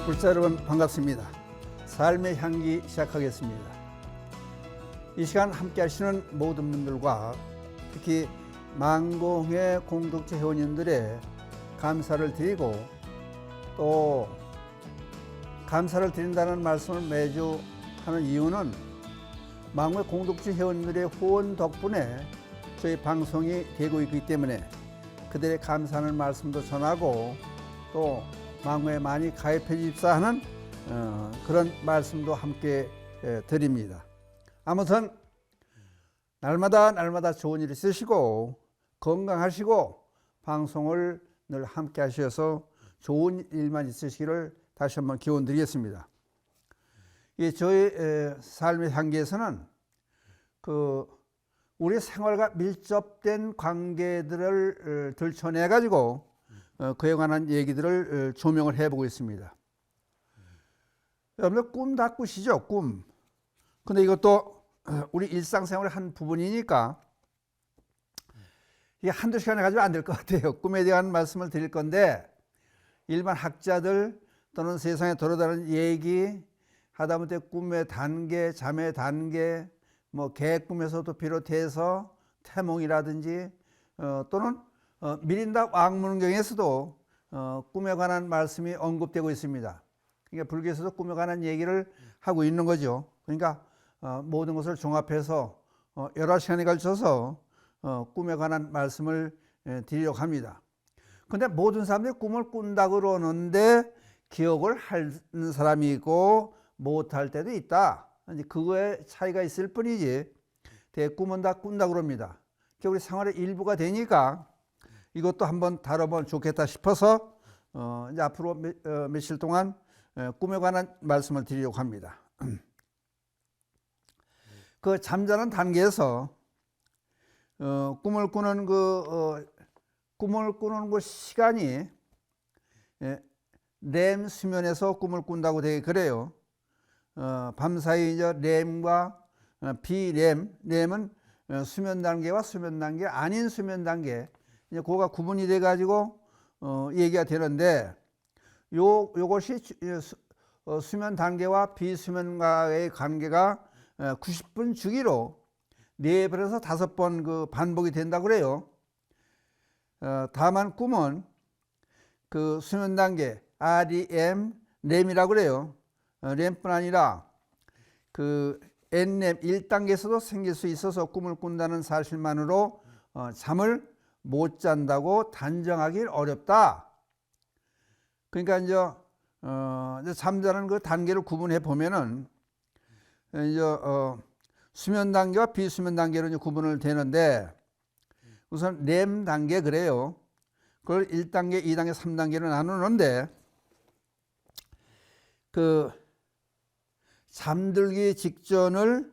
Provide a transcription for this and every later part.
불자 여러분 반갑습니다. 삶의 향기 시작하겠습니다. 이 시간 함께 하시는 모든 분들과 특히 망공회 공동체 회원님들의 감사를 드리고 또 감사를 드린다는 말씀을 매주 하는 이유는 망공회 공동체 회원들의 후원 덕분에 저희 방송이 되고 있기 때문에 그들의 감사하는 말씀도 전하고 또 망공회에 많이 가입해 주십사 하는 그런 말씀도 함께 드립니다. 아무튼 날마다 좋은 일 있으시고 건강하시고 방송을 늘 함께 하셔서 좋은 일만 있으시기를 다시 한번 기원 드리겠습니다. 저희 삶의 향기에서는 우리 생활과 밀접된 관계들을 들춰내 가지고 그에 관한 얘기들을 조명을 해보고 있습니다. 여러분들 꿈 다 꾸시죠? 꿈. 근데 이것도 우리 일상생활의 한 부분이니까 이게 한두 시간에 가지고 안 될 것 같아요. 꿈에 대한 말씀을 드릴 건데 일반 학자들 또는 세상에 돌아다니는 얘기 하다못해 꿈의 단계, 잠의 단계, 뭐 개꿈에서도 비롯해서 태몽이라든지 또는 미린다 왕문경에서도 꿈에 관한 말씀이 언급되고 있습니다. 그러니까 불교에서도 꿈에 관한 얘기를 하고 있는 거죠. 그러니까 모든 것을 종합해서 여러 시간에 걸쳐서 꿈에 관한 말씀을 드리려고 합니다. 그런데 모든 사람들이 꿈을 꾼다고 그러는데 기억을 하는 사람이 있고 못할 때도 있다. 그거에 차이가 있을 뿐이지 꿈은 다 꾼다고 그럽니다. 우리 생활의 일부가 되니까 이것도 한번 다뤄보면 좋겠다 싶어서 이제 앞으로 며칠 동안 꿈에 관한 말씀을 드리려고 합니다. 그 잠자는 단계에서 꿈을 꾸는 그 시간이 렘 수면에서 꿈을 꾼다고 되게 그래요. 밤사이 이제 렘과 비렘, 렘은 수면 단계와 수면 단계 아닌 수면 단계 이제 그거가 구분이 돼 가지고 얘기가 되는데 요것이 수면 단계와 비수면과의 관계가 90분 주기로 4번에서 5번 그 반복이 된다고 그래요. 다만 꿈은 그 수면 단계 REM, 렘이라고 그래요. 렘뿐 아니라 그 NREM 1단계에서도 생길 수 있어서 꿈을 꾼다는 사실만으로 잠을 못 잔다고 단정하기 어렵다. 그러니까 이제 잠자는 그 단계를 구분해 보면은 이제 수면 단계와 비수면 단계로 이제 구분을 되는데 우선 렘 단계 그래요. 그걸 1단계, 2단계, 3단계로 나누는데 그 잠들기 직전을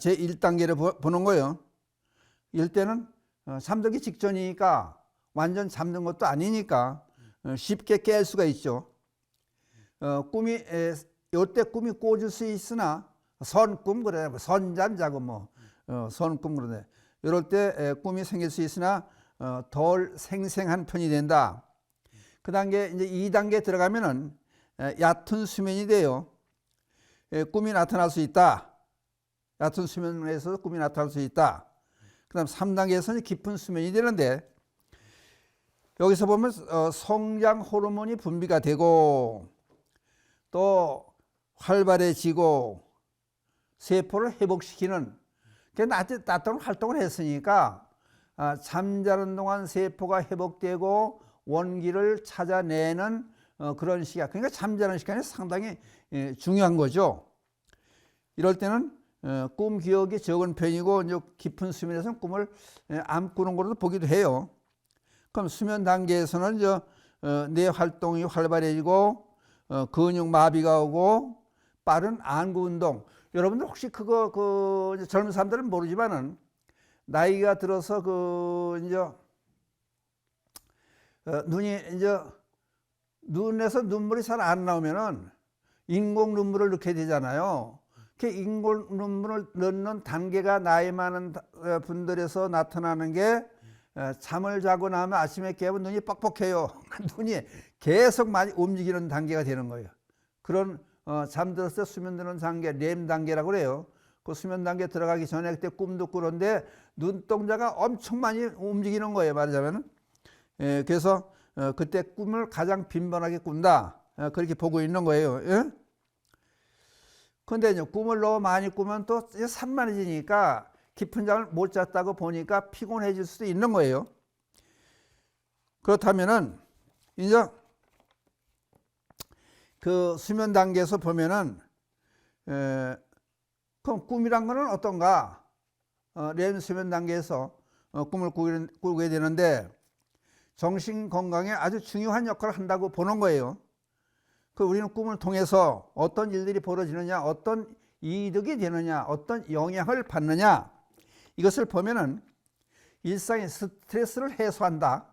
제 1단계로 보는 거예요. 이때는 잠들기 직전이니까 완전 잠든 것도 아니니까 쉽게 깰 수가 있죠. 요때 꿈이 꿔질 수 있으나 선꿈 그래 선잠 자고 뭐 선꿈 그러네. 이럴 때 꿈이 생길 수 있으나 덜 생생한 편이 된다. 그 단계 이제 2단계 들어가면은 얕은 수면이 돼요. 꿈이 나타날 수 있다. 얕은 수면에서 꿈이 나타날 수 있다. 그 다음 3단계에서는 깊은 수면이 되는데 여기서 보면 성장 호르몬이 분비가 되고 또 활발해지고 세포를 회복시키는 나타난 활동을 했으니까 잠자는 동안 세포가 회복되고 원기를 찾아내는 그런 시간, 그러니까 잠자는 시간이 상당히 중요한 거죠. 이럴 때는 꿈 기억이 적은 편이고 이제 깊은 수면에서는 꿈을 안 꾸는 걸로 보기도 해요. 그럼 수면 단계에서는 뇌 활동이 활발해지고 근육 마비가 오고 빠른 안구 운동. 여러분들 혹시 그거 젊은 사람들은 모르지만은 나이가 들어서 눈이 눈에서 눈물이 잘 안 나오면은 인공 눈물을 넣게 되잖아요. 그 인공 눈물을 넣는 단계가 나이 많은 분들에서 나타나는 게 잠을 자고 나면 아침에 깨면 눈이 뻑뻑해요. 눈이 계속 많이 움직이는 단계가 되는 거예요. 그런 잠들었을 때 수면 드는 단계, 렘 단계라고 그래요. 그 수면 단계 들어가기 전에 그때 꿈도 꾸는데 눈동자가 엄청 많이 움직이는 거예요, 말하자면은. 그래서 그때 꿈을 가장 빈번하게 꾼다, 그렇게 보고 있는 거예요. 예? 근데 이제 꿈을 너무 많이 꾸면 또 산만해지니까 깊은 잠을 못 잤다고 보니까 피곤해질 수도 있는 거예요. 그렇다면은 이제 그 수면 단계에서 보면은 그럼 꿈이란 거는 어떤가? 렘 수면 단계에서 꿈을 꾸게 되는데 정신 건강에 아주 중요한 역할을 한다고 보는 거예요. 그 우리는 꿈을 통해서 어떤 일들이 벌어지느냐, 어떤 이득이 되느냐, 어떤 영향을 받느냐, 이것을 보면은 일상의 스트레스를 해소한다.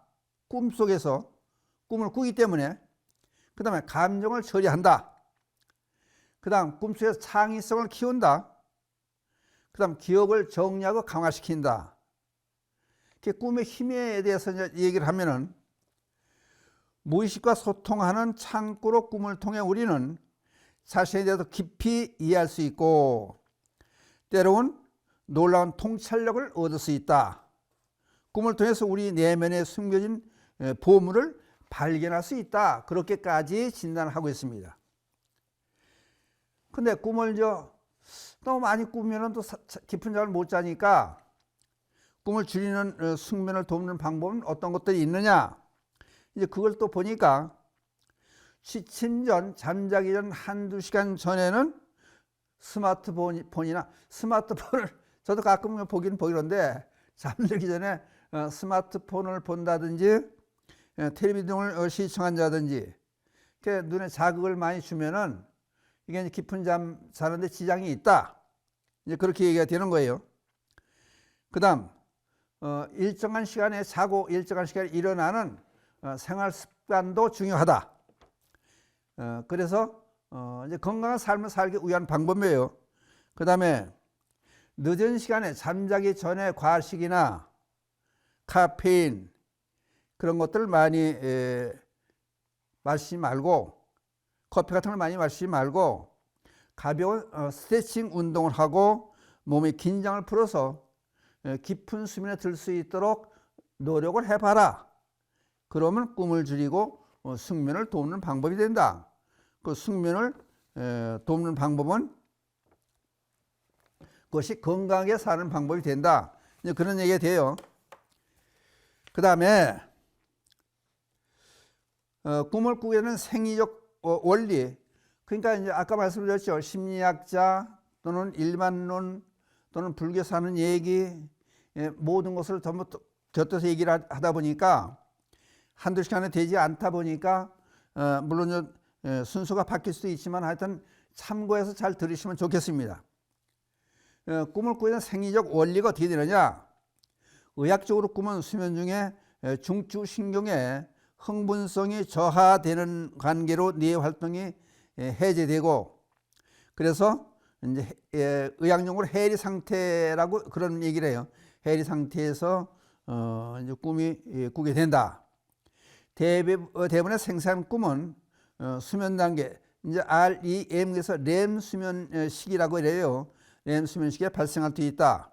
꿈속에서 꿈을 꾸기 때문에. 그 다음에 감정을 처리한다. 그 다음 꿈속에서 창의성을 키운다. 그 다음 기억을 정리하고 강화시킨다. 꿈의 힘에 대해서 이제 얘기를 하면은 무의식과 소통하는 창구로 꿈을 통해 우리는 자신에 대해서 깊이 이해할 수 있고 때로는 놀라운 통찰력을 얻을 수 있다. 꿈을 통해서 우리 내면에 숨겨진 보물을 발견할 수 있다. 그렇게까지 진단을 하고 있습니다. 근데 꿈을 너무 많이 꾸면은 또 깊은 잠을 못 자니까 꿈을 줄이는 숙면을 돕는 방법은 어떤 것들이 있느냐? 이제 그걸 또 보니까 취침 전, 잠자기 전 한두 시간 전에는 스마트폰을 저도 가끔 보긴 보이는데 잠들기 전에 스마트폰을 본다든지 텔레비전을 시청한다든지 눈에 자극을 많이 주면은 이게 깊은 잠 자는데 지장이 있다. 이제 그렇게 얘기가 되는 거예요. 그 다음 일정한 시간에 자고 일정한 시간에 일어나는 생활 습관도 중요하다. 그래서 이제 건강한 삶을 살기 위한 방법이에요. 그 다음에 늦은 시간에 잠자기 전에 과식이나 카페인 그런 것들을 많이 마시지 말고 커피 같은 걸 많이 마시지 말고 가벼운 스트레칭 운동을 하고 몸의 긴장을 풀어서 깊은 수면에 들 수 있도록 노력을 해봐라. 그러면 꿈을 줄이고 숙면을 돕는 방법이 된다. 그 숙면을 돕는 방법은 그것이 건강하게 사는 방법이 된다. 이제 그런 얘기가 돼요. 그 다음에 꿈을 꾸게 되는 생리적 원리, 그러니까 이제 아까 말씀드렸죠. 심리학자 또는 일반론 또는 불교에서 하는 얘기, 모든 것을 전부 곁들여서 얘기를 하다 보니까 한두 시간에 되지 않다 보니까 물론 순서가 바뀔 수도 있지만 하여튼 참고해서 잘 들으시면 좋겠습니다. 꿈을 꾸는 생리적 원리가 어떻게 되느냐? 의학적으로 꿈은 수면 중에 중추신경의 흥분성이 저하되는 관계로 뇌 활동이 해제되고 그래서 이제 의학용어로 해리 상태라고 그런 얘기를 해요. 해리 상태에서 이제 꿈이 꾸게 된다. 대부분의 생생한 꿈은 수면 단계 이제 REM에서 렘 수면 시기라고 이래요. 렘 수면 시기에 발생할 수 있다.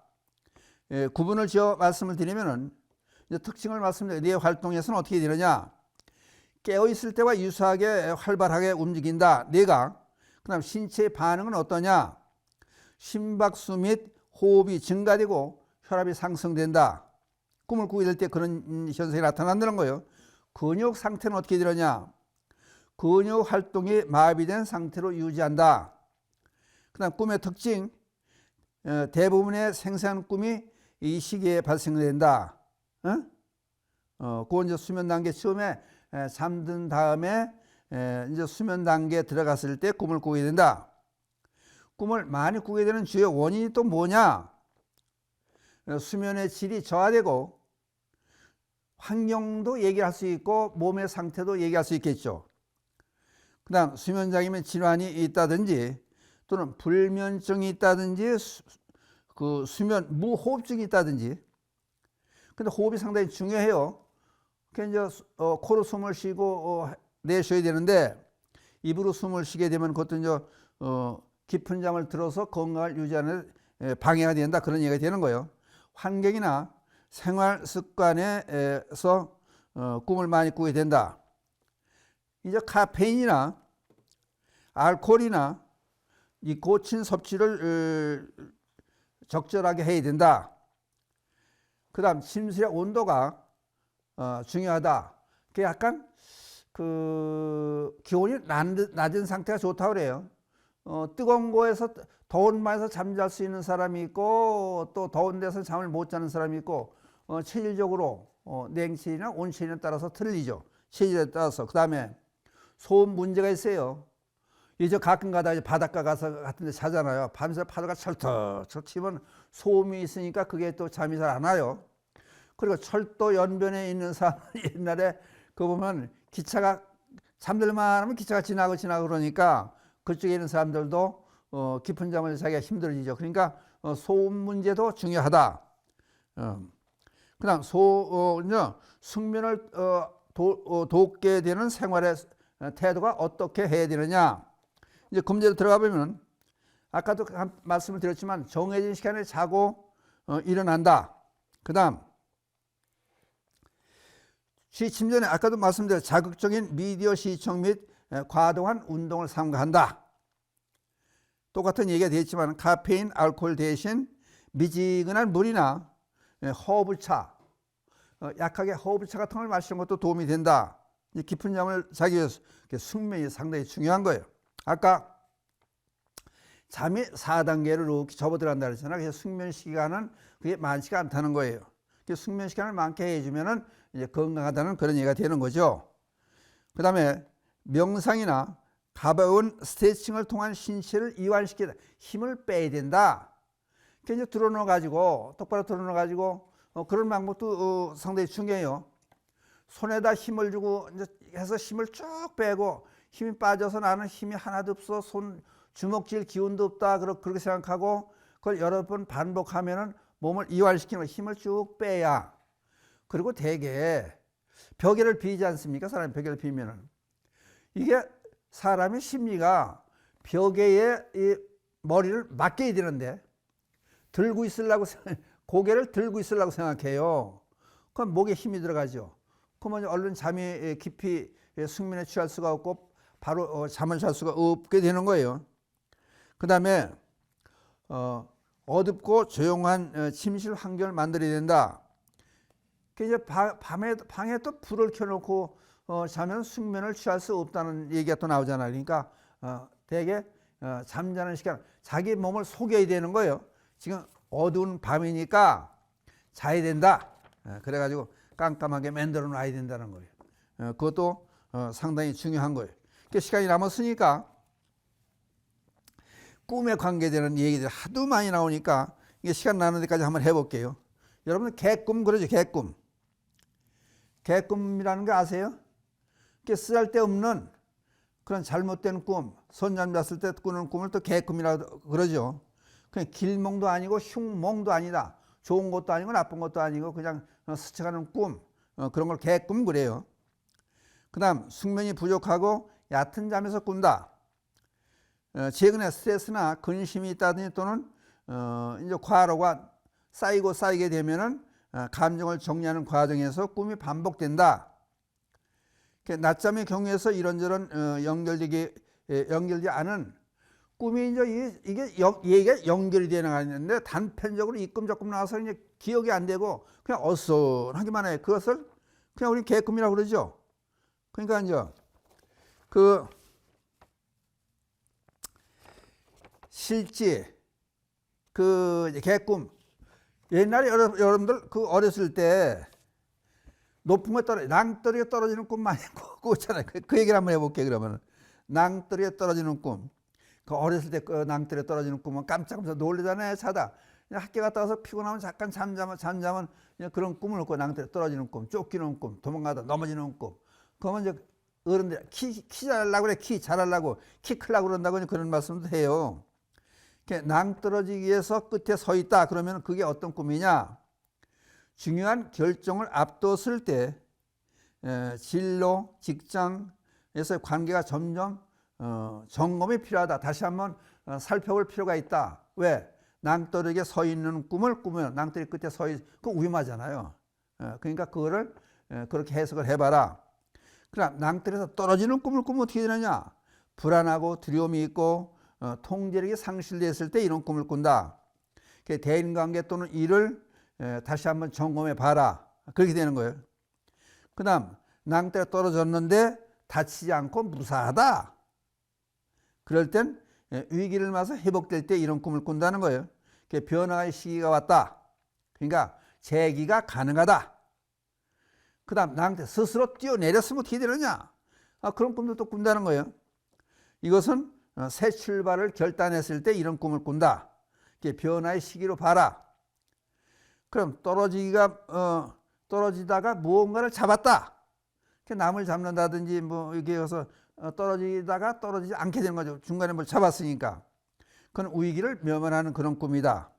구분을 지어 말씀을 드리면은 이제 특징을 말씀드려요. 뇌 활동에서는 어떻게 되느냐? 깨어 있을 때와 유사하게 활발하게 움직인다. 뇌가. 그다음 신체의 반응은 어떠냐? 심박수 및 호흡이 증가되고 혈압이 상승된다. 꿈을 꾸게 될 때 그런 현상이 나타난다는 거예요. 근육 상태는 어떻게 되느냐? 근육 활동이 마비된 상태로 유지한다. 그다음 꿈의 특징, 대부분의 생생한 꿈이 이 시기에 발생된다. 그건 이제 수면 단계 처음에 잠든 다음에 이제 수면 단계에 들어갔을 때 꿈을 꾸게 된다. 꿈을 많이 꾸게 되는 주요 원인이 또 뭐냐? 수면의 질이 저하되고 환경도 얘기할 수 있고 몸의 상태도 얘기할 수 있겠죠. 그 다음 수면장애면 질환이 있다든지 또는 불면증이 있다든지 그 수면 무호흡증이 있다든지. 근데 호흡이 상당히 중요해요. 그러니까 이제 코로 숨을 쉬고 내쉬어야 되는데 입으로 숨을 쉬게 되면 그것도 이제 깊은 잠을 들어서 건강을 유지하는 방해가 된다, 그런 얘기가 되는 거예요. 환경이나 생활 습관에서 꿈을 많이 꾸게 된다. 이제 카페인이나 알코올이나 이 고친 섭취를 적절하게 해야 된다. 그 다음 침실의 온도가 중요하다. 그게 약간 그 기온이 낮은 상태가 좋다고 그래요. 뜨거운 곳에서 더운 방에서 잠잘 수 있는 사람이 있고, 또 더운 데서 잠을 못 자는 사람이 있고, 체질적으로 냉실이나 온실에 따라서 틀리죠. 체질에 따라서. 그 다음에 소음 문제가 있어요. 이제 가끔 가다 바닷가 가서 같은 데 자잖아요. 밤새 파도가 철떡철떡 치면 소음이 있으니까 그게 또 잠이 잘 안 와요. 그리고 철도 연변에 있는 사람 옛날에 그 보면 기차가 잠들만 하면 기차가 지나고 그러니까 그쪽에 있는 사람들도 깊은 잠을 자기가 힘들어지죠. 그러니까 소음 문제도 중요하다. 그 다음 숙면을 돕게 되는 생활의 태도가 어떻게 해야 되느냐. 이제 그 문제로 들어가 보면 아까도 말씀을 드렸지만 정해진 시간에 자고 일어난다. 그 다음 취침 전에 아까도 말씀드린 자극적인 미디어 시청 및 과도한 운동을 삼가한다. 똑같은 얘기가 되었지만 카페인, 알코올 대신 미지근한 물이나 허브차, 약하게 허브차 같은 걸 마시는 것도 도움이 된다. 깊은 잠을 자기 위해서 숙면이 상당히 중요한 거예요. 아까 잠이 4단계로 이렇게 접어들어간다 그랬잖아요. 그래서 숙면 시간은 그게 많지가 않다는 거예요. 숙면 시간을 많게 해주면은 이제 건강하다는 그런 얘기가 되는 거죠. 그 다음에 명상이나 가벼운 스트레칭을 통한 신체를 이완시키다. 힘을 빼야 된다. 이제 드러넣어 가지고 똑바로 드러넣어 가지고 그런 방법도 상당히 중요해요. 손에다 힘을 주고 이제 해서 힘을 쭉 빼고 힘이 빠져서 나는 힘이 하나도 없어, 손 주먹질 기운도 없다, 그렇게 생각하고 그걸 여러 번 반복하면은 몸을 이완시키는 힘을 쭉 빼야. 그리고 대개 벽에를 비지 않습니까? 사람이 벽에를 비면은 이게 사람의 심리가 벽에 이 머리를 맡겨야 되는데 들고 있으려고 고개를 들고 있으려고 생각해요. 그럼 목에 힘이 들어가죠. 그러면 얼른 잠이 깊이 숙면에 취할 수가 없고 바로 잠을 잘 수가 없게 되는 거예요. 그 다음에 어둡고 조용한 침실 환경을 만들어야 된다. 이제 방에 또 불을 켜놓고 자면 숙면을 취할 수 없다는 얘기가 또 나오잖아요. 그러니까 대개 잠자는 시간 자기 몸을 속여야 되는 거예요. 지금 어두운 밤이니까 자야 된다. 그래가지고 깜깜하게 만들어 놔야 된다는 거예요. 그것도 상당히 중요한 거예요. 시간이 남았으니까 꿈에 관계되는 얘기들이 하도 많이 나오니까 이게 시간 나는 데까지 한번 해볼게요. 여러분 개꿈 그러죠. 개꿈. 개꿈이라는 거 아세요? 쓰잘데없는 그런 잘못된 꿈, 선잠 잤을 때 꾸는 꿈을 또 개꿈이라고 그러죠. 그냥 길몽도 아니고 흉몽도 아니다. 좋은 것도 아니고 나쁜 것도 아니고 그냥 스쳐가는 꿈, 그런 걸 개꿈 그래요. 그 다음 숙면이 부족하고 얕은 잠에서 꾼다. 최근에 스트레스나 근심이 있다든지 또는 이제 과로가 쌓이게 되면은 감정을 정리하는 과정에서 꿈이 반복된다. 낮잠의 경우에서 이런저런 연결되지 않은 꿈이 이제 이게 연결이 되는 거 아닌데 단편적으로 이꿈저꿈 나와서 이제 기억이 안 되고 그냥 어슷하기만 해. 그것을 그냥 우리 개꿈이라고 그러죠. 그러니까 이제 그 실제 그 개꿈 옛날에 여러분들 그 어렸을 때 높은 거 낭떠러지에 떨어지는 꿈 많이 꿨잖아요. 그 얘기를 한번 해볼게요. 그러면 낭떠러지에 떨어지는 꿈. 그 어렸을 때 그 낭떠러지에 떨어지는 꿈은 깜짝깜짝 놀라잖아요. 자다. 학교 갔다 와서 피곤하면 잠깐 잠자면 그런 꿈을 꿔. 낭떠러지에 떨어지는 꿈, 쫓기는 꿈, 도망가다 넘어지는 꿈. 그러면 이제 어른들 키 잘하려고 그래. 키 잘하려고 키 크려고 그런다고 그런 말씀도 해요. 낭떠러지기 위해서 끝에 서 있다. 그러면 그게 어떤 꿈이냐? 중요한 결정을 앞뒀을 때 진로, 직장에서의 관계가 점점 점검이 필요하다. 다시 한번 살펴볼 필요가 있다. 왜? 낭떠러지에 서 있는 꿈을 꾸면 낭떠러지 끝에 서 있, 그 위험하잖아요. 그러니까 그거를 그렇게 해석을 해봐라. 그럼 낭떠러지에서 떨어지는 꿈을 꾸면 어떻게 되느냐? 불안하고 두려움이 있고 통제력이 상실됐을 때 이런 꿈을 꾼다. 대인관계 또는 일을 다시 한번 점검해 봐라. 그렇게 되는 거예요. 그 다음 낭떠러지가 떨어졌는데 다치지 않고 무사하다. 그럴 땐 위기를 맞아 회복될 때 이런 꿈을 꾼다는 거예요. 변화의 시기가 왔다. 그러니까 재기가 가능하다. 그 다음 낭떠러지 스스로 뛰어내렸으면 어떻게 되느냐? 그런 꿈도 또 꾼다는 거예요. 이것은 새 출발을 결단했을 때 이런 꿈을 꾼다. 변화의 시기로 봐라. 그럼 떨어지다가 무언가를 잡았다. 남을 잡는다든지 뭐 이렇게 해서 떨어지다가 떨어지지 않게 되는 거죠. 중간에 뭘 잡았으니까. 그건 위기를 면면하는 그런 꿈이다.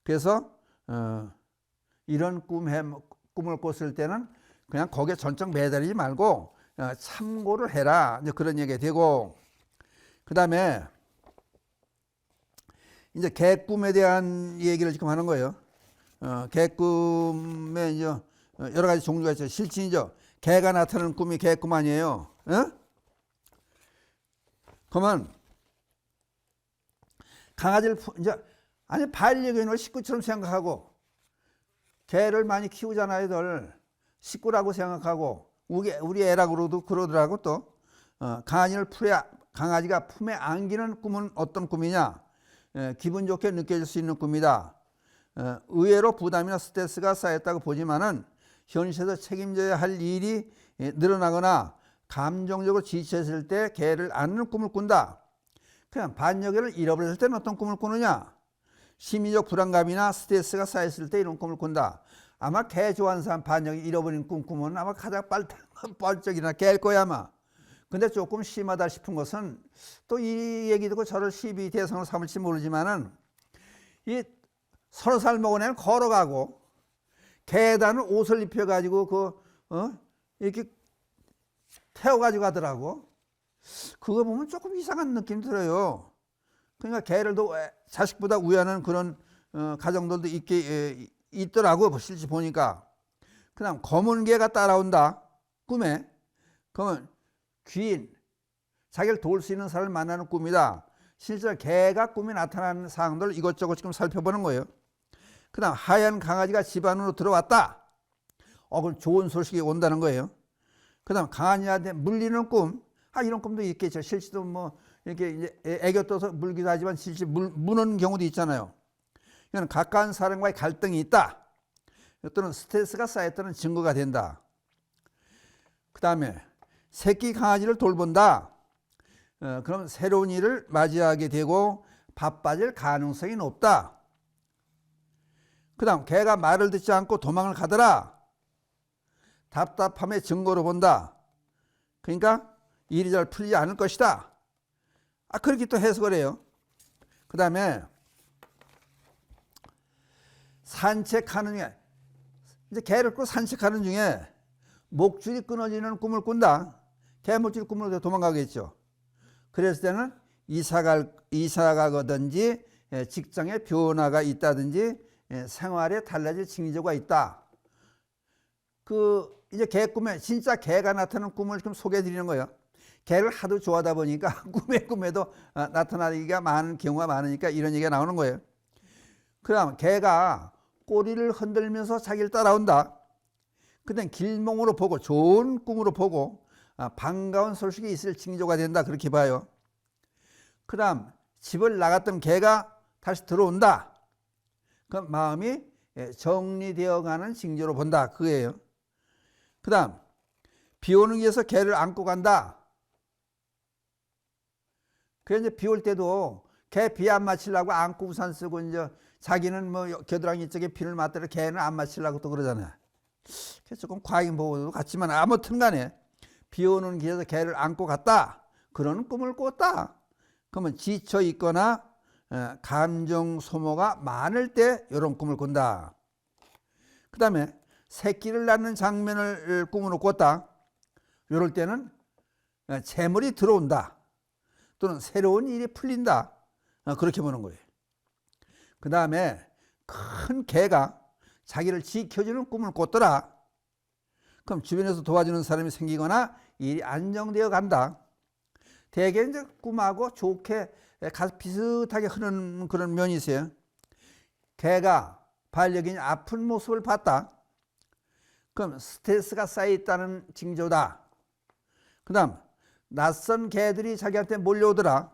그래서 이런 꿈을 꿨을 때는 그냥 거기에 전적 매달리지 말고 참고를 해라. 이제 그런 얘기가 되고, 그 다음에 이제 개꿈에 대한 얘기를 지금 하는 거예요. 개꿈에 이제 여러 가지 종류가 있어요. 실친이죠. 개가 나타나는 꿈이 개꿈 아니에요. 그러면 강아지를 이제 아니 반려견을 식구처럼 생각하고 개를 많이 키우잖아요. 애들 식구라고 생각하고 우리 애라고도 그러더라고. 또 강아지가 품에 안기는 꿈은 어떤 꿈이냐? 기분 좋게 느껴질 수 있는 꿈이다. 의외로 부담이나 스트레스가 쌓였다고 보지만은 현실에서 책임져야 할 일이 늘어나거나 감정적으로 지쳤을 때 개를 안는 꿈을 꾼다. 그냥 반려견을 잃어버렸을 때는 어떤 꿈을 꾸느냐? 심리적 불안감이나 스트레스가 쌓였을 때 이런 꿈을 꾼다. 아마 개 좋아하는 사람 반려견 잃어버린 꿈 꾸면 아마 가장 뻘쩍이나 개일 거야 아마. 근데 조금 심하다 싶은 것은 또 이 얘기 듣고 저를 시비 대상으로 삼을지 모르지만은 이 30살 먹은 애는 걸어가고 계단을 옷을 입혀가지고 이렇게 태워가지고 가더라고. 그거 보면 조금 이상한 느낌 들어요. 그러니까 개를 더 자식보다 우애하는 그런 가정들도 있더라고. 실제 보니까. 그 다음 검은 개가 따라온다. 꿈에. 그러면 귀인, 자기를 도울 수 있는 사람을 만나는 꿈이다. 실제 개가 꿈에 나타나는 사항들 이것저것 지금 살펴보는 거예요. 그 다음 하얀 강아지가 집 안으로 들어왔다. 그럼 좋은 소식이 온다는 거예요. 그 다음 강아지한테 물리는 꿈. 이런 꿈도 있겠죠. 실제도 뭐 이렇게 이제 애교 떠서 물기도 하지만 실제 무는 경우도 있잖아요. 이건 가까운 사람과의 갈등이 있다. 또는 스트레스가 쌓였다는 증거가 된다. 그 다음에 새끼 강아지를 돌본다. 그럼 새로운 일을 맞이하게 되고 바빠질 가능성이 높다. 그 다음 개가 말을 듣지 않고 도망을 가더라. 답답함의 증거로 본다. 그러니까 일이 잘 풀리지 않을 것이다. 그렇게 또 해석을 해요. 그 다음에 산책하는 중에 이제 개를 끌고 산책하는 중에 목줄이 끊어지는 꿈을 꾼다. 개 목줄이 꿈으로 도망가겠죠. 그랬을 때는 이사 가거든지 직장에 변화가 있다든지 생활에 달라질 징조가 있다. 이제 개 꿈에 진짜 개가 나타나는 꿈을 좀 소개해 드리는 거예요. 개를 하도 좋아하다 보니까 꿈에도 나타나기가 많은 경우가 많으니까 이런 얘기가 나오는 거예요. 그다음 개가 꼬리를 흔들면서 자기를 따라온다. 그땐 길몽으로 보고 좋은 꿈으로 보고 반가운 소식이 있을 징조가 된다. 그렇게 봐요. 그 다음 집을 나갔던 개가 다시 들어온다. 그 마음이 정리되어가는 징조로 본다. 그거예요. 그 다음 비 오는 길에서 개를 안고 간다. 그래서 이제 비 올 때도 개 비 안 맞히려고 안고 우산 쓰고 이제 자기는 뭐 겨드랑이 쪽에 비를 맞더라 개는 안 맞히려고 또 그러잖아요. 조금 과잉 보호도 같지만 아무튼 간에 비 오는 길에서 개를 안고 갔다. 그런 꿈을 꿨다. 그러면 지쳐 있거나 감정 소모가 많을 때 이런 꿈을 꾼다. 그 다음에 새끼를 낳는 장면을 꿈으로 꿨다. 이럴 때는 재물이 들어온다. 또는 새로운 일이 풀린다. 그렇게 보는 거예요. 그 다음에 큰 개가 자기를 지켜주는 꿈을 꿨더라. 그럼 주변에서 도와주는 사람이 생기거나 일이 안정되어 간다. 대개 이제 꿈하고 좋게 비슷하게 흐르는 그런 면이 있어요. 개가 반려견이 아픈 모습을 봤다. 그럼 스트레스가 쌓여 있다는 징조다. 그 다음 낯선 개들이 자기한테 몰려오더라.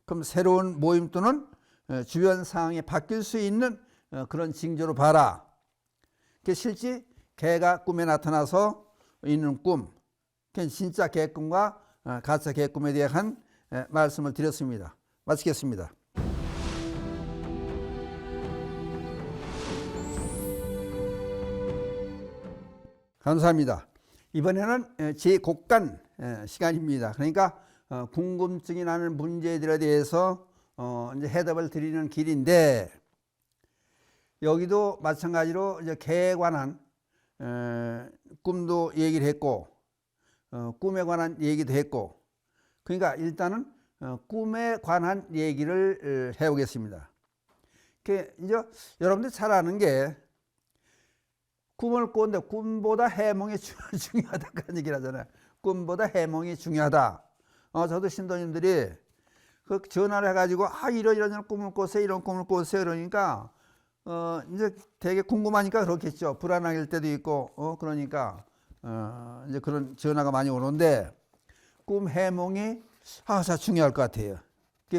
그럼 새로운 모임 또는 주변 상황이 바뀔 수 있는 그런 징조로 봐라. 실제 개가 꿈에 나타나서 있는 꿈, 진짜 개꿈과 가짜 개꿈에 대한 말씀을 드렸습니다. 마치겠습니다. 감사합니다. 이번에는 제5간 시간입니다. 그러니까 궁금증이 나는 문제들에 대해서 이제 해답을 드리는 길인데, 여기도 마찬가지로 이제 개에 관한 꿈도 얘기를 했고, 꿈에 관한 얘기도 했고, 그러니까 일단은 꿈에 관한 얘기를 해보겠습니다. 이제 여러분들 잘 아는 게 꿈을 꿨는데 꿈보다 해몽이 중요하다 그런 얘기를 하잖아요. 꿈보다 해몽이 중요하다. 저도 신도님들이 그 전화를 해가지고 이런 꿈을 꿨어요, 이런 꿈을 꿨어요. 그러니까 이제 되게 궁금하니까 그렇겠죠. 불안할 때도 있고 그러니까 이제 그런 전화가 많이 오는데, 꿈 해몽이 자 중요할 것 같아요.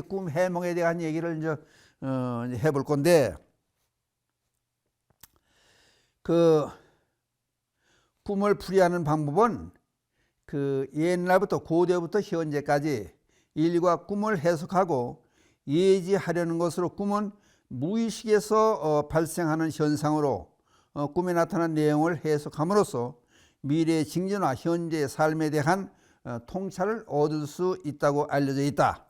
꿈 해몽에 대한 얘기를 이제 해볼 건데, 그 꿈을 풀이하는 방법은 그 옛날부터 고대부터 현재까지 일과 꿈을 해석하고 예지하려는 것으로, 꿈은 무의식에서 발생하는 현상으로 꿈에 나타난 내용을 해석함으로써 미래의 징조나 현재의 삶에 대한 통찰을 얻을 수 있다고 알려져 있다.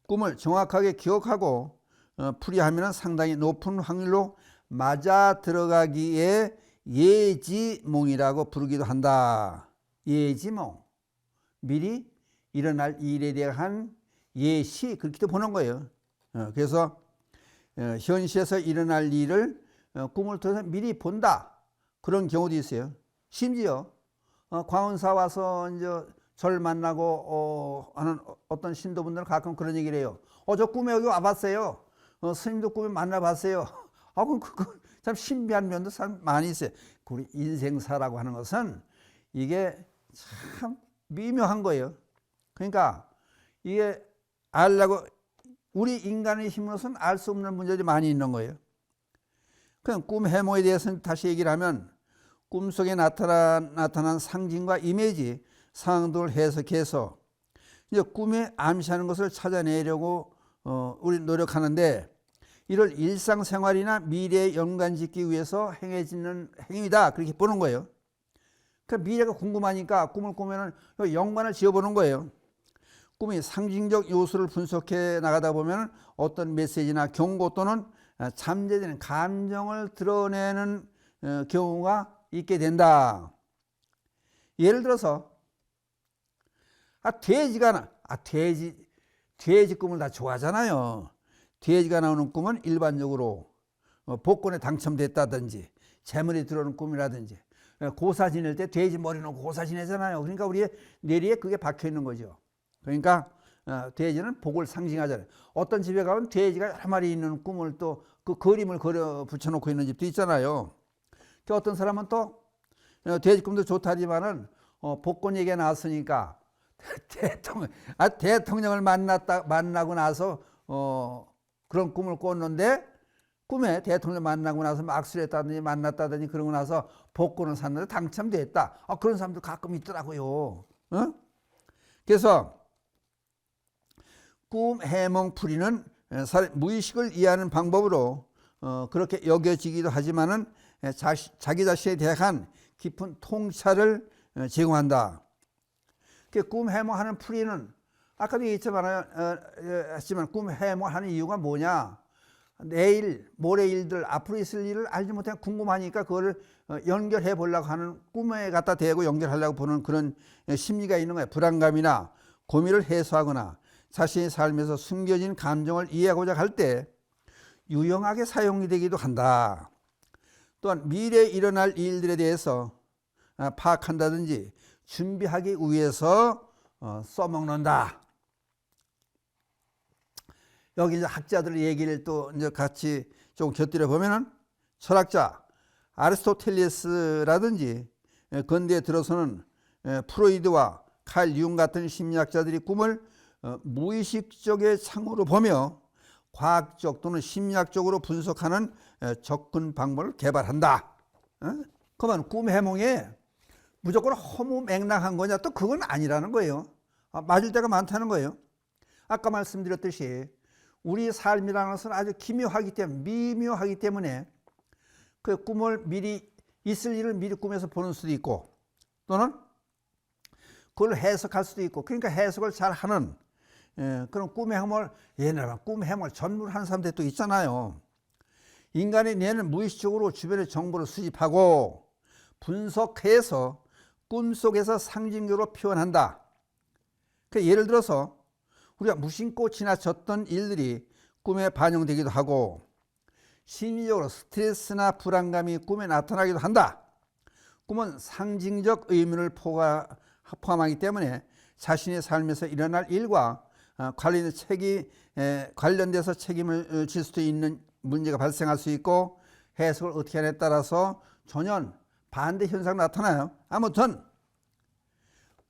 꿈을 정확하게 기억하고 풀이하면 상당히 높은 확률로 맞아 들어가기에 예지몽이라고 부르기도 한다. 예지몽, 미리 일어날 일에 대한 예시, 그렇게도 보는 거예요. 그래서 현실에서 일어날 일을 꿈을 통해서 미리 본다, 그런 경우도 있어요. 심지어 광운사 와서 이제 절 만나고 하는 어떤 신도분들은 가끔 그런 얘기를 해요. 저 꿈에 여기 와봤어요. 스님도 꿈에 만나봤어요. 그거 참 신비한 면도 참 많이 있어요. 우리 인생사라고 하는 것은 이게 참 미묘한 거예요. 그러니까 이게 알라고, 우리 인간의 힘으로서는 알 수 없는 문제들이 많이 있는 거예요. 그럼 꿈 해몽에 대해서는 다시 얘기를 하면, 꿈속에 나타난 상징과 이미지, 상황들을 해석해서 이제 꿈에 암시하는 것을 찾아내려고 우리 노력하는데, 이를 일상생활이나 미래에 연관짓기 위해서 행해지는 행위다, 그렇게 보는 거예요. 그러니까 미래가 궁금하니까 꿈을 꾸면 연관을 지어보는 거예요. 꿈이 상징적 요소를 분석해 나가다 보면 어떤 메시지나 경고 또는 잠재되는 감정을 드러내는 경우가 있게 된다. 예를 들어서 돼지 꿈을 다 좋아하잖아요. 돼지가 나오는 꿈은 일반적으로 복권에 당첨됐다든지 재물이 들어오는 꿈이라든지, 고사 지낼 때 돼지 머리 놓고 고사 지내잖아요. 그러니까 우리의 뇌리에 그게 박혀 있는 거죠. 그러니까 돼지는 복을 상징하잖아요. 어떤 집에 가면 돼지가 여러 마리 있는 꿈을 또 그 그림을 그려 붙여놓고 있는 집도 있잖아요. 어떤 사람은 또 돼지 꿈도 좋다지만은 복권 얘기가 나왔으니까 대통령을 만나고 나서 그런 꿈을 꿨는데, 꿈에 대통령 만나고 나서 악수를 했다든지 만났다든지 그러고 나서 복권을 샀는데 당첨됐다. 그런 사람도 가끔 있더라고요. 그래서 꿈 해몽 풀이는 무의식을 이해하는 방법으로 그렇게 여겨지기도 하지만은 자기 자신에 대한 깊은 통찰을 제공한다. 꿈 해몽하는 풀이는 아까도 얘기했지만 꿈 해몽하는 이유가 뭐냐? 내일, 모레 일들, 앞으로 있을 일을 알지 못해 궁금하니까 그거를 연결해 보려고 하는, 꿈에 갖다 대고 연결하려고 보는 그런 심리가 있는 거예요. 불안감이나 고민을 해소하거나 자신의 삶에서 숨겨진 감정을 이해하고자 할 때 유용하게 사용이 되기도 한다. 또한 미래에 일어날 일들에 대해서 파악한다든지 준비하기 위해서 써먹는다. 여기 이제 학자들 얘기를 또 이제 같이 좀 곁들여 보면은 철학자 아리스토텔레스라든지 근대에 들어서는 프로이드와 칼 융 같은 심리학자들이 꿈을 무의식적의 창으로 보며 과학적 또는 심리학적으로 분석하는 접근 방법을 개발한다. 그러면 꿈 해몽에 무조건 허무맹랑한 거냐? 또 그건 아니라는 거예요. 맞을 때가 많다는 거예요. 아까 말씀드렸듯이 우리 삶이라는 것은 아주 기묘하기 때문에, 미묘하기 때문에 그 꿈을 미리 있을 일을 미리 꿈에서 보는 수도 있고 또는 그걸 해석할 수도 있고, 그러니까 해석을 잘 하는 그런 꿈의 해몽을, 옛날에 꿈 해몽을 전문하는 사람들이 또 있잖아요. 인간의 뇌는 무의식적으로 주변의 정보를 수집하고 분석해서 꿈속에서 상징적으로 표현한다. 그러니까 예를 들어서 우리가 무심코 지나쳤던 일들이 꿈에 반영되기도 하고 심리적으로 스트레스나 불안감이 꿈에 나타나기도 한다. 꿈은 상징적 의미를 포함하기 때문에 자신의 삶에서 일어날 일과 관련돼서 책임을 질 수도 있는 문제가 발생할 수 있고 해석을 어떻게 하냐에 따라서 전혀 반대 현상이 나타나요. 아무튼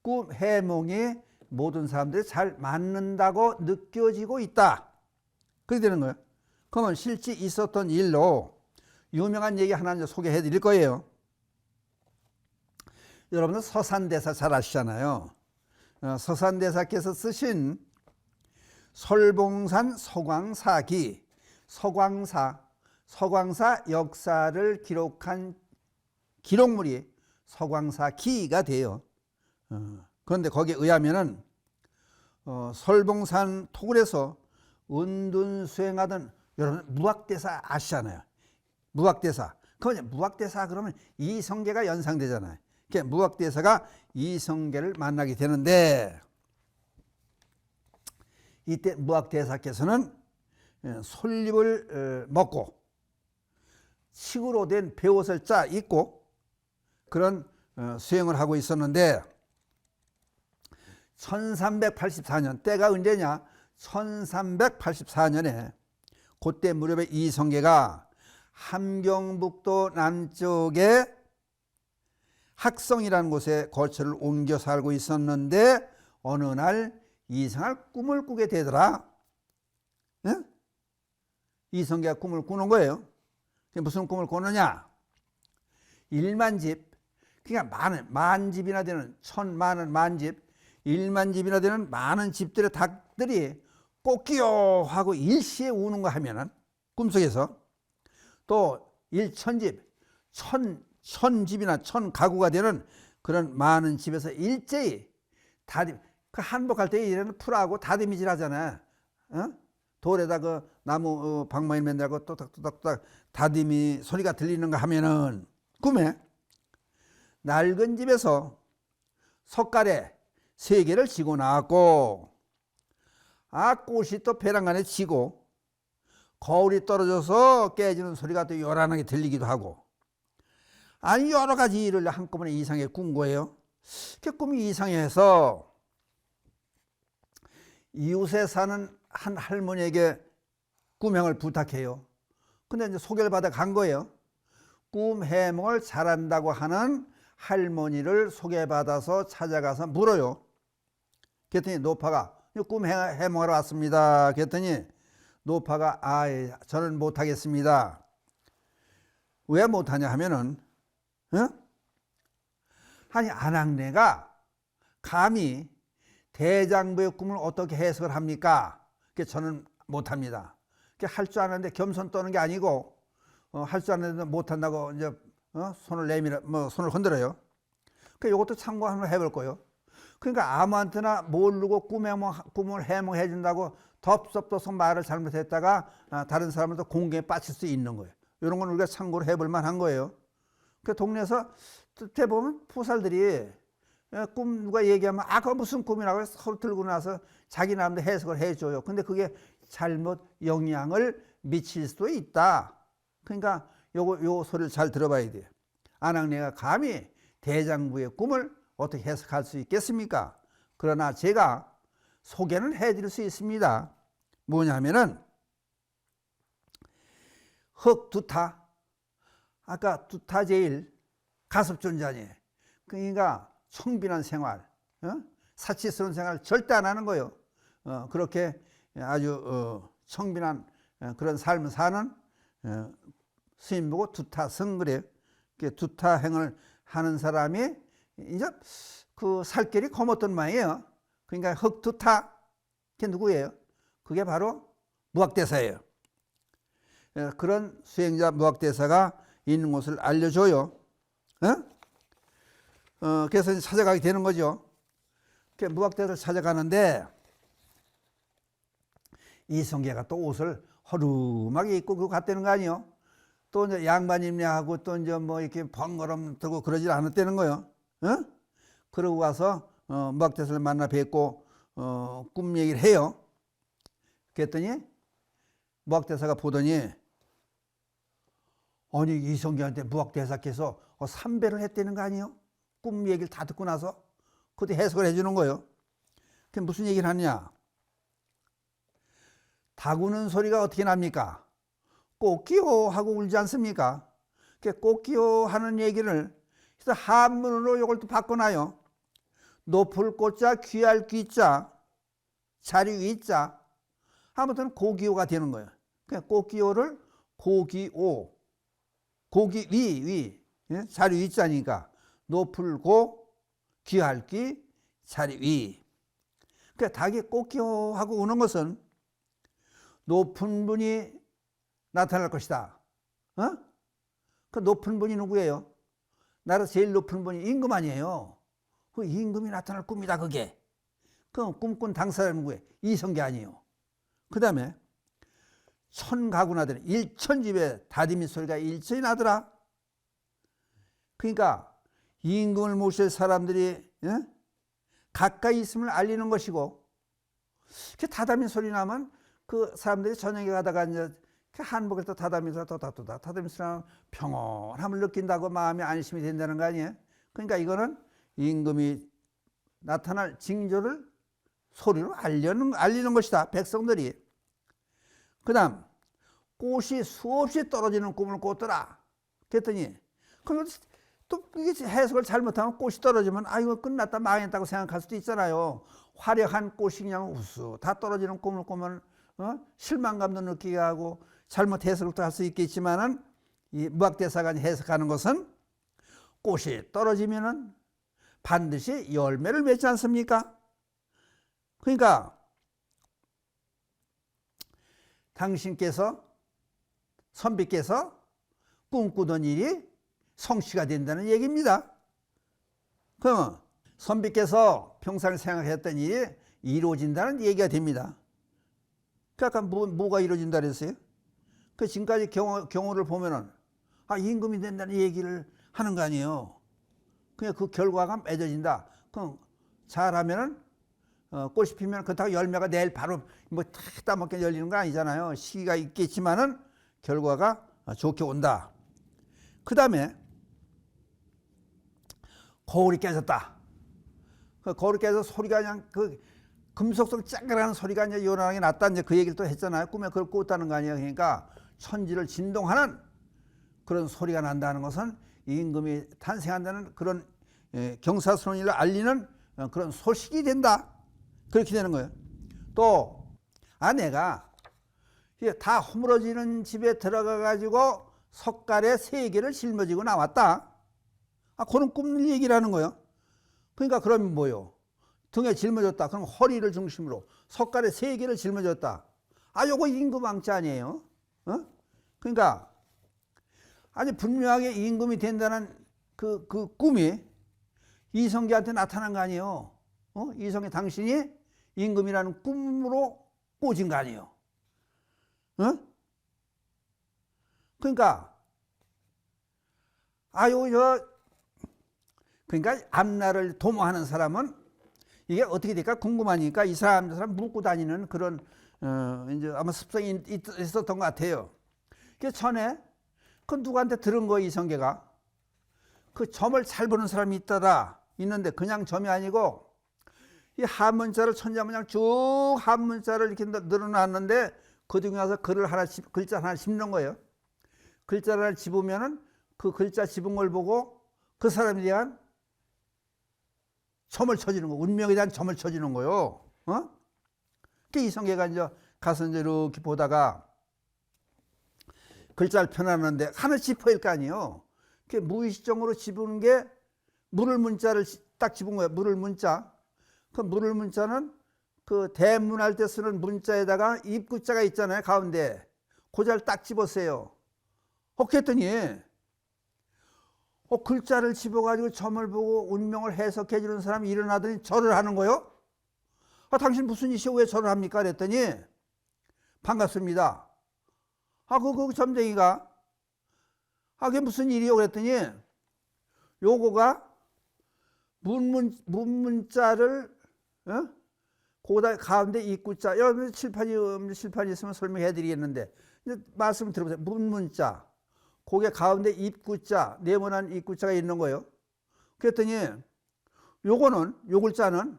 꿈 해몽이 모든 사람들이 잘 맞는다고 느껴지고 있다. 그렇게 되는 거예요. 그러면 실제 있었던 일로 유명한 얘기 하나 이제 소개해 드릴 거예요. 여러분들 서산대사 잘 아시잖아요. 서산대사께서 쓰신 설봉산 서광사기, 서광사 역사를 기록한 기록물이 서광사기가 돼요. 그런데 거기에 의하면은 설봉산 토굴에서 은둔수행하던, 여러분 무학대사 아시잖아요. 무학대사. 그러면 무학대사 그러면 이성계가 연상되잖아요. 그러니까 무학대사가 이성계를 만나게 되는데 이때 무학대사께서는 솔잎을 먹고 칡으로 된 베옷을 짜 입고 그런 수행을 하고 있었는데 1384년, 때가 언제냐? 1384년에 그때 무렵에 이성계가 함경북도 남쪽에 학성이라는 곳에 거처를 옮겨 살고 있었는데 어느 날 이상한 꿈을 꾸게 되더라. 네? 이성계가 꿈을 꾸는 거예요. 무슨 꿈을 꾸느냐? 1만 집, 그러니까 만집이나 되는, 천만은 만집, 1만 집이나 되는 많은 집들의 닭들이 꼬끼요 하고 일시에 우는 거 하면은 꿈속에서 또 1천집, 천집이나 천가구가 되는 그런 많은 집에서 일제히 그 한복할 때 이래는 풀하고 다듬이질 하잖아요. 돌에다 그 나무 방망이 맨들고 또닥또닥 다듬이 소리가 들리는가 하면은 꿈에 낡은 집에서 석가래 3개를 지고 나왔고 꽃이 또 벼랑간에 지고 거울이 떨어져서 깨지는 소리가 또 요란하게 들리기도 하고, 아니 여러 가지 일을 한꺼번에 이상하게 꾼 거예요. 그 꿈이 이상해서 이웃에 사는 한 할머니에게 꿈행을 부탁해요. 근데 이제 소개를 받아 간 거예요. 꿈 해몽을 잘한다고 하는 할머니를 소개받아서 찾아가서 물어요. 그랬더니 노파가 꿈 해몽하러 왔습니다. 그랬더니 노파가 저는 못하겠습니다. 왜 못하냐 하면은 아니 아낙네가 감히 대장부의 꿈을 어떻게 해석을 합니까? 저는 못합니다. 할 줄 아는데 겸손 떠는 게 아니고 할 줄 아는데 못한다고 이제 손을 흔들어요. 이것도 참고 한번 해볼 거예요. 그러니까 아무한테나 모르고 꿈을 해몽해 준다고 덥석덥석 말을 잘못했다가 다른 사람들도 공경에 빠질 수 있는 거예요. 이런 건 우리가 참고로 해볼 만한 거예요. 그 동네에서 대부분 포살들이 꿈 누가 얘기하면 그거 무슨 꿈이라고 서로 들고 나서 자기 나름대로 해석을 해줘요. 근데 그게 잘못 영향을 미칠 수도 있다. 그러니까 요 소리를 잘 들어봐야 돼요. 안학내가 감히 대장부의 꿈을 어떻게 해석할 수 있겠습니까? 그러나 제가 소개는 해드릴 수 있습니다. 뭐냐면은 흑두타, 아까 두타제일 가섭존자니, 그러니까 청빈한 생활, 사치스러운 생활 절대 안 하는 거예요. 그렇게 아주 청빈한 그런 삶을 사는 스님 보고 두타성 그래요. 두타행을 하는 사람이 이제 그 살길이 검었던 모양이에요. 그러니까 흑두타, 그게 누구예요? 그게 바로 무학대사예요. 그런 수행자 무학대사가 있는 곳을 알려줘요. 그래서 이제 찾아가게 되는 거죠. 무학대사를 찾아가는데 이성계가 또 옷을 허름하게 입고 그거 갔다는 거 아니에요? 또 이제 양반님네하고 또 이제 뭐 이렇게 번거럼 들고 그러질 않았다는 거예요. 그러고 와서 무학대사를 만나 뵙고 꿈 얘기를 해요. 그랬더니 무학대사가 보더니 아니 이성계한테 무학대사께서 삼배를 했다는 거 아니에요? 꿈 얘기를 다 듣고 나서 그때 해석을 해주는 거예요. 그게 무슨 얘기를 하느냐? 닭우는 소리가 어떻게 납니까? 꼬끼요 하고 울지 않습니까? 꼬끼요 하는 얘기를 그래서 한문으로 이걸 또 바꿔놔요. 높을 꽃자 귀할 귀자 자리 위자, 아무튼 고기오가 되는 거예요. 그냥 꼬끼요를 고기오, 고기 위 자리 위자니까 높을 고 귀할 귀 자리 위. 그러니까 닭이 꼬끼요 하고 우는 것은 높은 분이 나타날 것이다. 그 높은 분이 누구예요? 나라 제일 높은 분이 임금 아니에요. 그 임금이 나타날 꿈이다 그게. 그 꿈꾼 당사자는 누구예요? 이성계 아니에요. 그 다음에 천가구나들은 일천집에 다디미 소리가 일천이 나더라. 그러니까 임금을 모실 사람들이 가까이 있음을 알리는 것이고, 다다미 소리 나면 그 사람들이 저녁에 가다가 이제 한복을 또 다다미서 다다미 소리 나면 평온함을 느낀다고 마음이 안심이 된다는 거 아니에요? 그러니까 이거는 임금이 나타날 징조를 소리로 알리는 것이다, 백성들이. 그 다음 꽃이 수없이 떨어지는 꿈을 꿨더라. 그랬더니 그럼 또 이게 해석을 잘못하면 꽃이 떨어지면 이거 끝났다 망했다고 생각할 수도 있잖아요. 화려한 꽃이 그냥 우수 다 떨어지는 꿈을 꾸면 실망감도 느끼게 하고 잘못 해석도 할 수 있겠지만은 이 무학대사가 해석하는 것은 꽃이 떨어지면은 반드시 열매를 맺지 않습니까? 그러니까 당신께서 선비께서 꿈꾸던 일이 성취가 된다는 얘기입니다. 그러면 선비께서 평생 생각했던 일이 이루어진다는 얘기가 됩니다. 그러니까 뭐가 이루어진다 그랬어요? 그 지금까지 경우를 보면은 임금이 된다는 얘기를 하는 거 아니에요. 그냥 그 결과가 맺어진다. 그럼 잘하면은 꽃이 피면 그렇다고 열매가 내일 바로 뭐 탁 따먹게 열리는 거 아니잖아요. 시기가 있겠지만은 결과가 좋게 온다. 그 다음에 거울이 깨졌다. 그 거울이 깨져서 소리가 그냥 그 금속성 짱그라는 소리가 이제 요란하게 났다. 이제 그 얘기를 또 했잖아요. 꿈에 그걸 꿨다는 거 아니에요. 그러니까 천지를 진동하는 그런 소리가 난다는 것은 임금이 탄생한다는 그런 경사스러운 일을 알리는 그런 소식이 된다. 그렇게 되는 거예요. 또 내가 다 허물어지는 집에 들어가 가지고 석갈에 3개를 짊어지고 나왔다. 그런 꿈을 얘기를 하는 거예요. 그러니까 그러면 뭐요? 등에 짊어졌다. 그럼 허리를 중심으로 석갈에 3개를 짊어졌다. 요거 임금왕자 아니에요? 그러니까 아니 분명하게 임금이 된다는 그 꿈이 이성계한테 나타난 거 아니에요? 이성계 당신이 임금이라는 꿈으로 꽂은 거 아니에요? 그러니까 그러니까 앞날을 도모하는 사람은 이게 어떻게 될까 궁금하니까 이 사람 묻고 다니는 그런 이제 아마 습성이 있었던 것 같아요. 그 전에 그 누구한테 들은 거예요, 이성계가. 그 점을 잘 보는 사람이 있는데 그냥 점이 아니고 이 한문자를 천자문양 쭉 한문자를 이렇게 늘어놨는데 그 중에 와서 글자 하나 짚는 거예요. 글자를 하나 집으면은 그 글자 집은 걸 보고 그 사람에 대한 점을 쳐주는 거, 운명에 대한 점을 쳐주는 거요. 그 이성계가 이제 가서 이제 이렇게 보다가 글자를 펴놨는데 하나 짚어야 할 거 아니에요. 그 무의식적으로 집은 게 물을 문자를 딱 집은 거예요. 물을 문자. 그 물을 문자는 그 대문할 때 쓰는 문자에다가 입구자가 있잖아요. 가운데. 그 자를 딱 집었어요. 그랬더니 글자를 집어가지고 점을 보고 운명을 해석해 주는 사람이 일어나더니 절을 하는 거요. 당신 무슨 이시오 왜 절을 합니까? 그랬더니 반갑습니다. 그 점쟁이가 그게 무슨 일이요? 그랬더니 요거가 문문자를 거기다 가운데 입구자 여기 칠판이 있으면 설명해 드리겠는데 말씀 들어보세요. 문문자 거기에 가운데 입구자 네모난 입구자가 있는 거예요. 그랬더니 요 글자는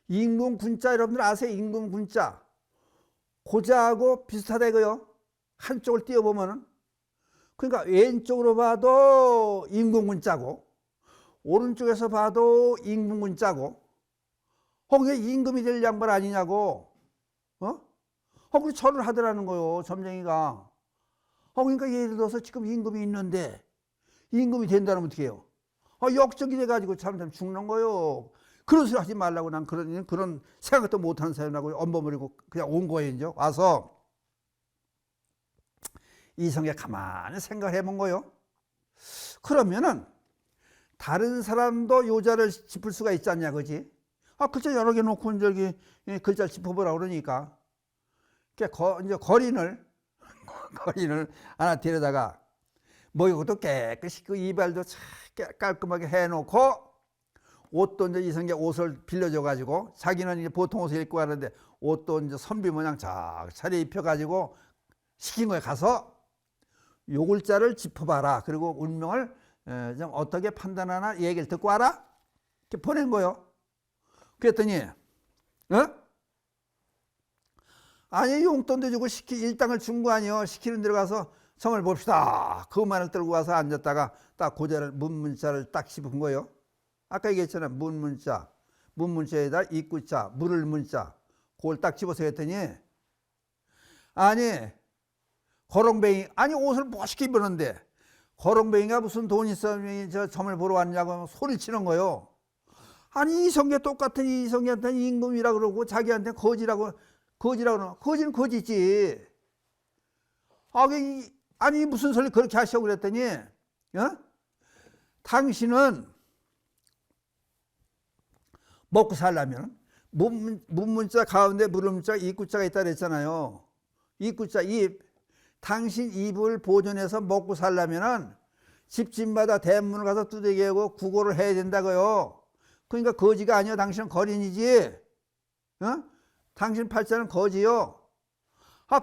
임금군자 여러분들 아세요? 임금군자 고자하고 비슷하다 이거요. 한쪽을 띄워보면은 그러니까 왼쪽으로 봐도 임금군자고 오른쪽에서 봐도 임금군자고 그게 임금이 될 양반 아니냐고 그 절을 하더라는 거요. 점쟁이가. 그러니까 예를 들어서 지금 임금이 있는데 임금이 된다면 어떻게 해요? 역적이 돼가지고 참 죽는 거요. 그런 소리 하지 말라고 난 그런 생각도 못하는 사람이라고 엄버무리고 그냥 온 거예요. 이제 와서 이성계 가만히 생각을 해본 거요. 그러면은 다른 사람도 요자를 짚을 수가 있지 않냐, 그지? 글자 여러 개 놓고 저기 글자를 짚어보라 그러니까 이제 거린을 하나 데려다가 이것도 깨끗이 그 이발도 깔끔하게 해놓고 옷도 이제 이성계 옷을 빌려줘가지고 자기는 이제 보통 옷을 입고 가는데 옷도 이제 선비 모양 잘 차려입혀가지고 시킨 거에 가서 요 글자를 짚어봐라. 그리고 운명을 좀 어떻게 판단하나 얘기를 듣고 와라. 이렇게 보낸 거요. 그랬더니 아니 용돈도 주고 일당을 준 거 아니요. 시키는 데로 가서 점을 봅시다. 그것만을 들고 와서 앉았다가 딱 고자를 문문자를 딱 짚은 거요. 아까 얘기했잖아요. 문문자에다 입구자 물을 문자 그걸 딱 집어서 했더니 아니 거렁뱅이 옷을 멋있게 입었는데 거렁뱅이가 무슨 돈 있으면 저 점을 보러 왔냐고 소리 치는 거요. 아니 이성계 똑같은 이성계한테는 임금이라 그러고 자기한테 거지라고 그러나 거지는 거지지. 아니 무슨 소리 그렇게 하시오 그랬더니 당신은 먹고 살려면 문문자 가운데 물음자 입구자가 있다 그랬잖아요. 입구자 입. 당신 입을 보존해서 먹고 살려면은 집집마다 대문을 가서 두들기고 구걸을 해야 된다고요. 그러니까 거지가 아니요. 당신은 거린이지. 당신 팔자는 거지요.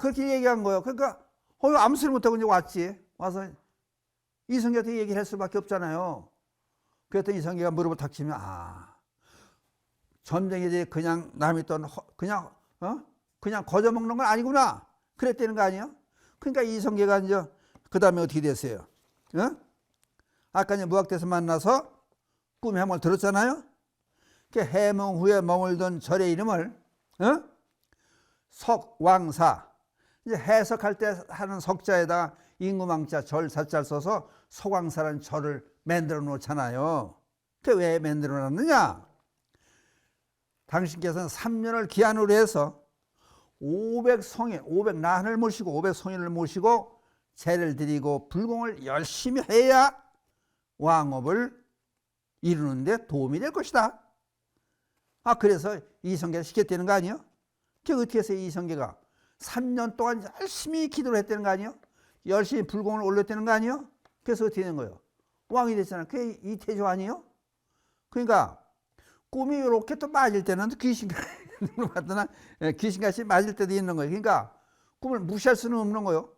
그렇게 얘기한 거예요. 그러니까 아무 소리 못하고 이제 왔지. 와서 이성계한테 얘기를 할 수밖에 없잖아요. 그랬더니 이성계가 무릎을 탁 치면 점쟁이들이 그냥 남이 돈 그냥 거저먹는 건 아니구나. 그랬다는 거 아니에요? 그러니까 이성계가 이제 그 다음에 어떻게 됐어요? 아까 이제 무학대에서 만나서 꿈의 해몽을 들었잖아요. 그 해몽 후에 머물던 절의 이름을 석왕사. 이제 해석할 때 하는 석자에다가 임금왕자 절사자를 써서 석왕사라는 절을 만들어 놓잖아요. 그게 왜 만들어 놨느냐? 당신께서는 3년을 기한으로 해서 500성인, 500난을 모시고 500성인을 모시고 제를 드리고 불공을 열심히 해야 왕업을 이루는데 도움이 될 것이다. 그래서 이성계를 시켰다는 거 아니에요? 그게 어떻게 해서 이성계가 3년 동안 열심히 기도를 했다는 거 아니에요? 열심히 불공을 올렸다는 거 아니에요? 그래서 어떻게 된 거예요? 왕이 됐잖아. 그게 이태조 아니에요? 그러니까 꿈이 이렇게 또 맞을 때는 귀신같이 맞을 때도 있는 거예요. 그러니까 꿈을 무시할 수는 없는 거예요.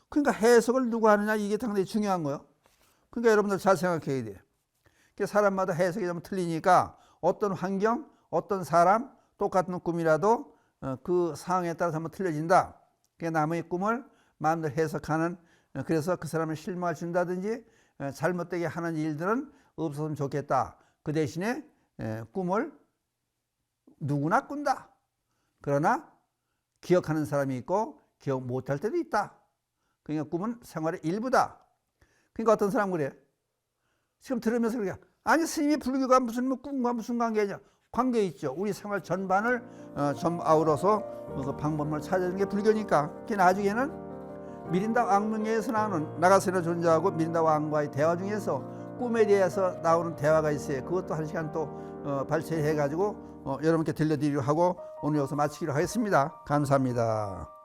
그러니까 해석을 누가 하느냐 이게 상당히 중요한 거예요. 그러니까 여러분들 잘 생각해야 돼요. 사람마다 해석이 좀 틀리니까 어떤 환경, 어떤 사람, 똑같은 꿈이라도 그 상황에 따라서 한번 틀려진다. 남의 꿈을 마음대로 해석하는, 그래서 그 사람을 실망을 준다든지 잘못되게 하는 일들은 없었으면 좋겠다. 그 대신에 꿈을 누구나 꾼다. 그러나 기억하는 사람이 있고 기억 못할 때도 있다. 그러니까 꿈은 생활의 일부다. 그러니까 어떤 사람 그래. 지금 들으면서 그래. 아니 스님이 불교가 무슨 꿈과 무슨 관계냐. 관계 있죠. 우리 생활 전반을 좀 아우러서 그 방법을 찾아주는 게 불교니까. 그 나중에는 미린다 왕명에서 나오는 나가세나 존재하고 미린다 왕과의 대화 중에서 꿈에 대해서 나오는 대화가 있어요. 그것도 한 시간 또 발췌해 가지고 여러분께 들려드리려고 하고 오늘 여기서 마치기로 하겠습니다. 감사합니다.